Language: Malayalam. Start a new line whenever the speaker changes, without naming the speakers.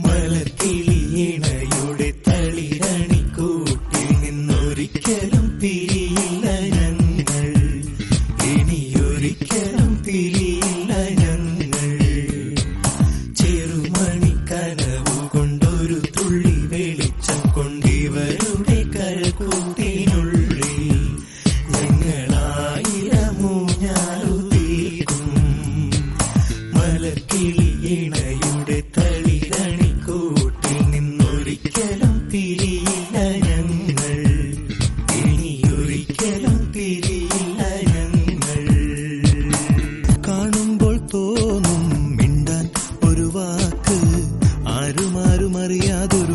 മലർക്കിളിയിണയുടെ തളിരണിക്കൂട്ടിൽ നിന്നൊരിക്കലും പിരിയില്ല ഞങ്ങൾ, ഇനിയൊരിക്കലും പിരിയില്ല ഞങ്ങൾ. ചെറുമണിക്കനവുകൊണ്ടൊരു തുള്ളി വെളിച്ചം കൊണ്ടിവരുടെ കരക്കൂട്ടിനുള്ളിൽ ഞങ്ങളായിരമൂഞ്ഞാലു തീർക്കും. മലർക്കിളിയിണയുടെ തളിരണിക്കൂട്ടിൽ നിന്നൊരിക്കലും പിരിയില്ല ഞങ്ങൾ, ഇനിയൊരിക്കലും പിരിയില്ല ഞങ്ങൾ. കാണുമ്പോൾ തോന്നും മിണ്ടാൻ ഒരു വാക്ക്, ആരുമാരും അറിയാതൊരു